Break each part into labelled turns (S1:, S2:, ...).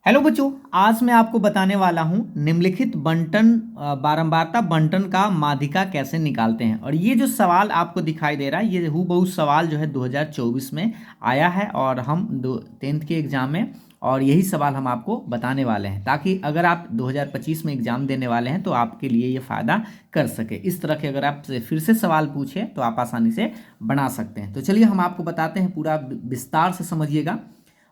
S1: Hello बच्चों, आज मैं आपको बताने वाला हूँ निम्नलिखित बंटन बारंबारता बंटन का माध्यिका कैसे निकालते हैं। और ये जो सवाल आपको दिखाई दे रहा है ये हूबहू सवाल जो है 2024 में आया है और हम 10th के एग्जाम में और यही सवाल हम आपको बताने वाले हैं ताकि अगर आप 2025 में एग्जाम देने वाले हैं तो आपके लिए ये फ़ायदा कर सके। इस तरह के अगर आप फिर से सवाल पूछें तो आप आसानी से बना सकते हैं। तो चलिए हम आपको बताते हैं, पूरा विस्तार से समझिएगा।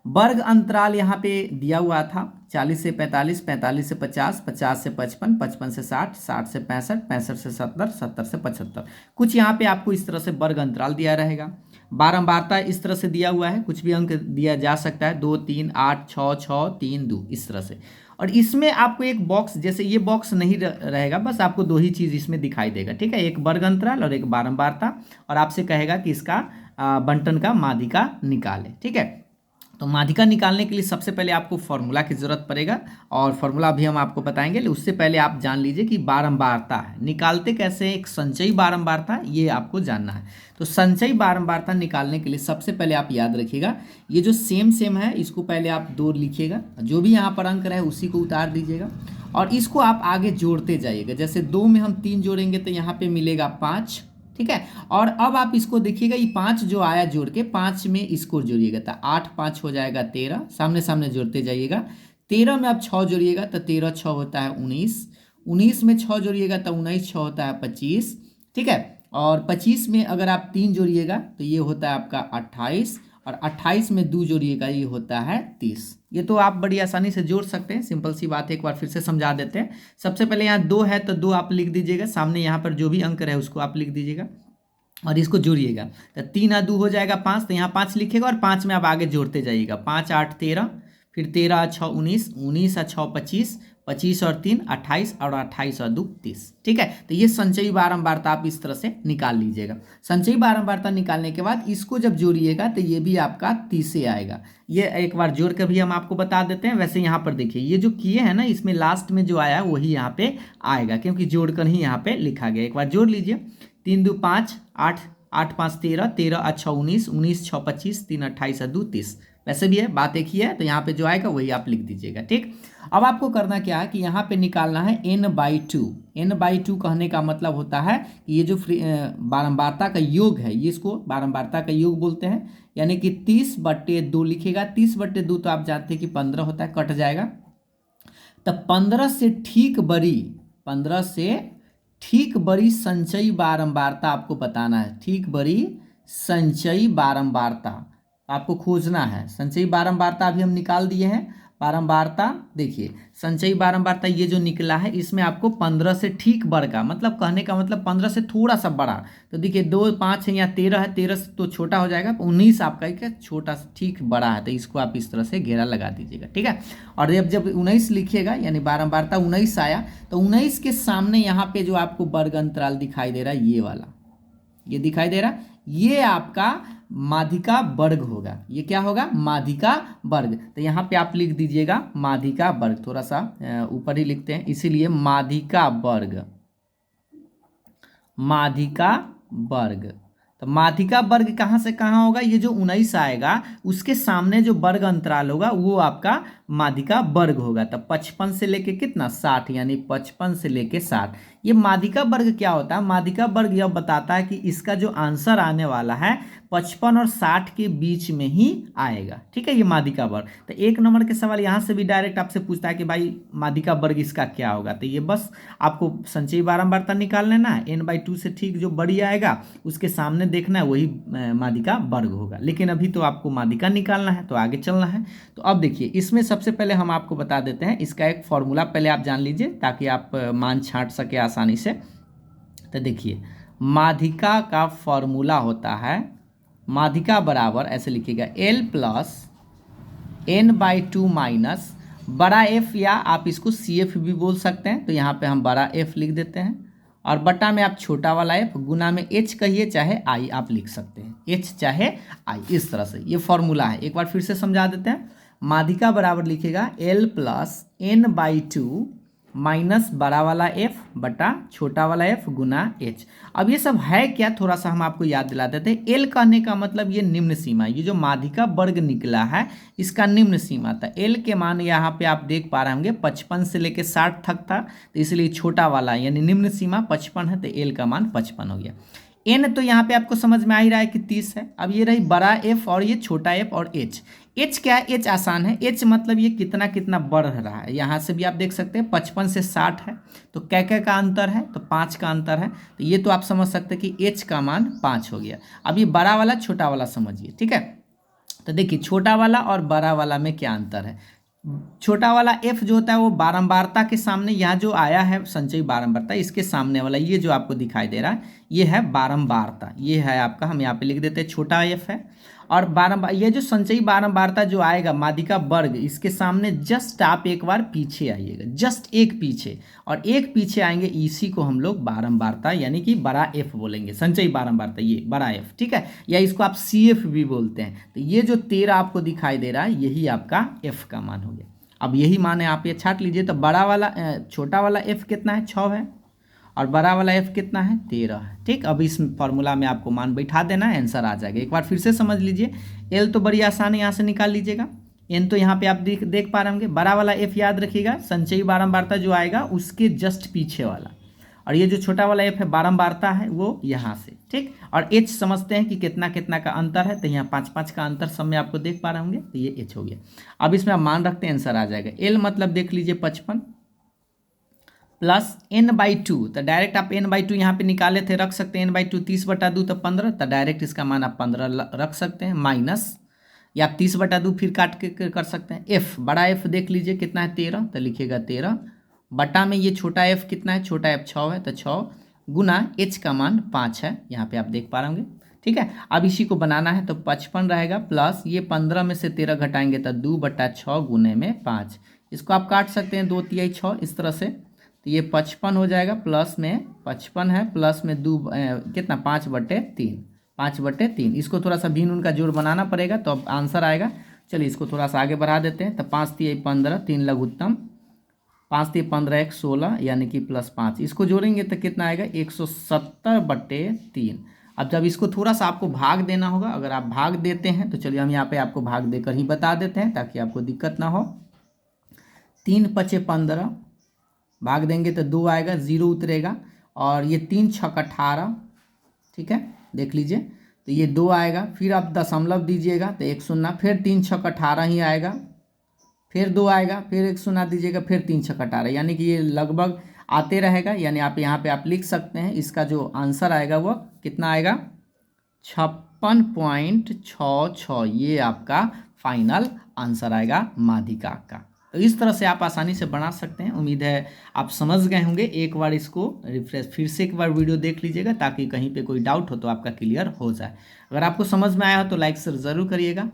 S1: वर्ग अंतराल यहाँ पे दिया हुआ था 40 से 45, 45 से 50, 50 से 55, 55 से 60, 60 से 65, 65 से 70, 70 से 75। कुछ यहाँ पे आपको इस तरह से वर्ग अंतराल दिया रहेगा। बारंबारता इस तरह से दिया हुआ है, कुछ भी अंक दिया जा सकता है, 2, 3, 8, 6, 6, 3, 2 इस तरह से। और इसमें आपको एक बॉक्स, जैसे ये बॉक्स नहीं रहेगा, बस आपको दो ही चीज़ इसमें दिखाई देगा, ठीक है, एक वर्ग अंतराल और एक बारंबारता। और आपसे कहेगा कि इसका बंटन का माध्यिका निकाले, ठीक है। तो माध्यिका निकालने के लिए सबसे पहले आपको फॉर्मूला की ज़रूरत पड़ेगा और फॉर्मूला भी हम आपको बताएंगे। उससे पहले आप जान लीजिए कि बारंबारता है निकालते कैसे, एक संचयी बारंबारता, ये आपको जानना है। तो संचयी बारंबारता निकालने के लिए सबसे पहले आप याद रखिएगा, ये जो सेम है इसको पहले आप 2 लिखिएगा, जो भी यहाँ पर अंक रहे उसी को उतार दीजिएगा और इसको आप आगे जोड़ते जाइएगा। जैसे 2 में हम 3 जोड़ेंगे तो यहाँ पर मिलेगा 5, ठीक है। और अब आप इसको देखिएगा, ये 5 जो आया जोड़ के 5 में इसको जोड़िएगा तो 8 5 हो जाएगा 13, सामने सामने जोड़ते जाइएगा। 13 में आप 6 जोड़िएगा तो 13 6 होता है 19, 19 में 6 जोड़िएगा तो 19 6 होता है 25, ठीक है। और 25 में अगर आप 3 जोड़िएगा तो ये होता है आपका 28 और 28 में 2 जोड़िएगा ये होता है 30। ये तो आप बड़ी आसानी से जोड़ सकते हैं, सिंपल सी बात है, एक बार फिर से समझा देते हैं। सबसे पहले यहाँ 2 है तो 2 आप लिख दीजिएगा, सामने यहाँ पर जो भी अंक रहे उसको आप लिख दीजिएगा और इसको जोड़िएगा तो 3 और 2 हो जाएगा 5, तो यहाँ 5 लिखिएगा और 5 में आप आगे जोड़ते जाइएगा, 5 8 13, फिर 13 और 6 19, 19 और 6 25, 25 और 3 28 और 28 और 2 30, ठीक है। तो ये संचयी बारंबारता आप इस तरह से निकाल लीजिएगा। संचयी बारंबारता निकालने के बाद इसको जब जोड़िएगा तो ये भी आपका 30 से आएगा। ये एक बार जोड़ कर भी हम आपको बता देते हैं। वैसे यहाँ पर देखिए ये जो किए हैं ना, इसमें लास्ट में जो आया वही यहाँ पे आएगा क्योंकि जोड़कर ही यहाँ पे लिखा गया। एक बार जोड़ लीजिए, 3 2 5, 8 8 5 13, 13 अच्छा 19, 19 6 25, 3 28 2 30। वैसे भी है, बात एक ही है, तो यहाँ पे जो आएगा वही आप लिख दीजिएगा, ठीक। अब आपको करना क्या है कि यहाँ पे निकालना है n/2। n/2 कहने का मतलब होता है कि ये जो बारंबारता का योग है, ये इसको बारंबारता का योग बोलते हैं, यानी कि 30/2 लिखेगा। 30/2 तो आप जानते हैं कि 15 होता है, कट जाएगा। तो 15 से ठीक बड़ी संचयी बारंबारता आपको बताना है। ठीक बड़ी संचयी बारंबारता आपको खोजना है। संचयी बारंबारता अभी हम निकाल दिए हैं। बारंबारता देखिए, संचयी बारंबारता ये जो निकला है इसमें आपको 15 से ठीक बड़ा, मतलब कहने का मतलब 15 से थोड़ा सा बड़ा। तो देखिए 2 5 है, यहाँ 13 है, 13 से तो छोटा हो जाएगा, 19 आपका क्या छोटा ठीक बड़ा है, तो इसको आप इस तरह से घेरा लगा दीजिएगा, ठीक है। और जब 19 लिखिएगा यानी बारंबारता 19 आया तो 19 के सामने यहाँ पे जो आपको वर्ग अंतराल दिखाई दे रहा है, ये वाला, ये दिखाई दे रहा है, ये आपका माध्यिका वर्ग होगा। ये क्या होगा? माध्यिका वर्ग। तो यहाँ पे आप लिख दीजिएगा माध्यिका वर्ग, थोड़ा सा ऊपर ही लिखते हैं इसीलिए माध्यिका वर्ग, माध्यिका वर्ग। तो माध्यिका वर्ग कहाँ से कहाँ होगा? ये जो 19 आएगा उसके सामने जो वर्ग अंतराल होगा वो आपका माध्यिका वर्ग होगा। तो 55 से लेके कितना 60, यानी 55 से लेके 60। ये माध्यिका वर्ग क्या होता है? माध्यिका वर्ग यह बताता है कि इसका जो आंसर आने वाला है 55 और 60 के बीच में ही आएगा, ठीक है, ये माध्यिका वर्ग। तो 1 नंबर के सवाल यहाँ से भी डायरेक्ट आपसे पूछता है कि भाई माध्यिका वर्ग इसका क्या होगा। तो ये बस आपको संचयी बारंबारता निकाल लेना है, n/2 से ठीक जो बड़ी आएगा उसके सामने देखना है, वही माध्यिका वर्ग होगा। लेकिन अभी तो आपको माध्यिका निकालना है तो आगे चलना है। तो अब देखिए इसमें सबसे पहले हम आपको बता देते हैं, इसका एक फॉर्मूला पहले आप जान लीजिए ताकि आप मान छांट सके आसानी से। तो देखिए माध्यिका का फॉर्मूला होता है, माध्यिका बराबर ऐसे लिखिएगा L प्लस n/2 माइनस बड़ा F, या आप इसको CF भी बोल सकते हैं। तो यहाँ पे हम बड़ा F लिख देते हैं और बटा में आप छोटा वाला F, गुना में H कहिए चाहे I आप लिख सकते हैं, H चाहे I, इस तरह से ये फॉर्मूला है। एक बार फिर से समझा देते हैं। माध्यिका बराबर लिखेगा L प्लस n/2 माइनस बड़ा वाला एफ बटा छोटा वाला एफ गुना एच। अब ये सब है क्या, थोड़ा सा हम आपको याद दिला देते हैं। एल कहने का मतलब ये निम्न सीमा, ये जो माध्यिका वर्ग निकला है इसका निम्न सीमा था। एल के मान यहाँ पे आप देख पा रहे होंगे 55 से लेके 60 तक था, तो इसलिए छोटा वाला यानी निम्न सीमा 55 है, तो एल का मान 55 हो गया। एन तो यहाँ पे आपको समझ में आ ही रहा है कि 30 है। अब ये रही बड़ा एफ और ये छोटा एफ और एच। एच क्या है, एच आसान है। एच मतलब ये कितना कितना बढ़ रहा है, यहाँ से भी आप देख सकते हैं 55 से 60 है, तो क्या क्या का अंतर है, तो 5 का अंतर है। तो ये तो आप समझ सकते हैं कि एच का मान 5 हो गया। अब ये बड़ा वाला छोटा वाला समझिए, ठीक है। तो देखिए छोटा वाला और बड़ा वाला में क्या अंतर है। छोटा वाला एफ जो होता है वो बारंबारता के सामने, यहाँ जो आया है संचयी बारंबारता, इसके सामने वाला ये जो आपको दिखाई दे रहा है ये है बारंबारता, ये है आपका, हम यहाँ पे लिख देते हैं छोटा एफ है। और बारंबार ये जो संचयी बारंबारता जो आएगा माध्यिका वर्ग, इसके सामने जस्ट आप एक बार पीछे आइएगा, जस्ट एक पीछे, और एक पीछे आएंगे, इसी को हम लोग बारंबारता यानी कि बड़ा एफ बोलेंगे, संचयी बारंबारता ये बड़ा एफ, ठीक है। या इसको आप सी एफ भी बोलते हैं। तो ये जो 13 आपको दिखाई दे रहा है यही आपका एफ का मान हो गया। अब यही मान है, आप ये छाट लीजिए। तो बड़ा वाला छोटा वाला एफ कितना है, 6 है, और बड़ा वाला एफ कितना है, 13 है, ठीक। अब इस फॉर्मूला में आपको मान बैठा देना है, आंसर आ जाएगा। एक बार फिर से समझ लीजिए। एल तो बड़ी आसान है, यहाँ से निकाल लीजिएगा। एन तो यहाँ पे आप देख पा रहे होंगे। बड़ा वाला एफ याद रखिएगा, संचयी बारंबारता जो आएगा उसके जस्ट पीछे वाला, और ये जो छोटा वाला एफ है बारंबारता है वो यहाँ से, ठीक। और एच समझते हैं कि कितना कितना का अंतर है, तो यहाँ 5-5 का अंतर सब में आपको देख पा रहे होंगे, तो ये एच हो गया। अब इसमें आप मान रखते हैं, आंसर आ जाएगा। एल मतलब देख लीजिए 55 प्लस n/2, तो डायरेक्ट आप n/2 यहाँ पे निकाले थे, रख सकते हैं n/2, 30/2 तो 15, तो डायरेक्ट इसका मान आप 15 रख सकते हैं, माइनस या आप 30/2 फिर काट के कर सकते हैं। एफ बड़ा एफ देख लीजिए कितना है, 13, तो लिखिएगा 13 बटा में ये छोटा एफ कितना है, छोटा एफ 6 है, तो 6 गुना एच का मान 5 है, यहाँ पे आप देख पा रहे होंगे, ठीक है। अब इसी को बनाना है, तो 55 रहेगा प्लस ये 15 में से 13 घटाएंगे तो 2/6 गुने में 5, इसको आप काट सकते हैं 2 तिहाई 6 इस तरह से, तो ये 55 हो जाएगा, प्लस में 55 है, प्लस में 2 कितना 5/3, 5/3। इसको थोड़ा सा भिन्न उनका जोड़ बनाना पड़ेगा, तो अब आंसर आएगा। चलिए इसको थोड़ा सा आगे बढ़ा देते हैं, तो 5 तिहाई 15, 3 लघुत्तम, 5 तिहाई 15 1 16 यानी कि प्लस 5, इसको जोड़ेंगे तो कितना आएगा 170/3। अब जब इसको थोड़ा सा आपको भाग देना होगा, अगर आप भाग देते हैं तो चलिए हम यहाँ पे आपको भाग देकर ही बता देते हैं ताकि आपको दिक्कत ना हो। 3×5 = 15, भाग देंगे तो 2 आएगा, 0 उतरेगा, और ये 3×6 = 18, ठीक है, देख लीजिए। तो ये 2 आएगा, फिर आप दशमलव दीजिएगा तो 1 शून्य, फिर 3×6 = 18 ही आएगा, फिर 2 आएगा, फिर 1 शून्य दीजिएगा, फिर 3×6 = 18, यानी कि ये लगभग आते रहेगा। यानी आप यहाँ पे आप लिख सकते हैं इसका जो आंसर आएगा वो कितना आएगा, 56.66, ये आपका फाइनल आंसर आएगा माध्यिका का। तो इस तरह से आप आसानी से बना सकते हैं। उम्मीद है आप समझ गए होंगे। एक बार इसको रिफ्रेश फिर से एक बार वीडियो देख लीजिएगा ताकि कहीं पे कोई डाउट हो तो आपका क्लियर हो जाए। अगर आपको समझ में आया हो तो लाइक ज़रूर करिएगा।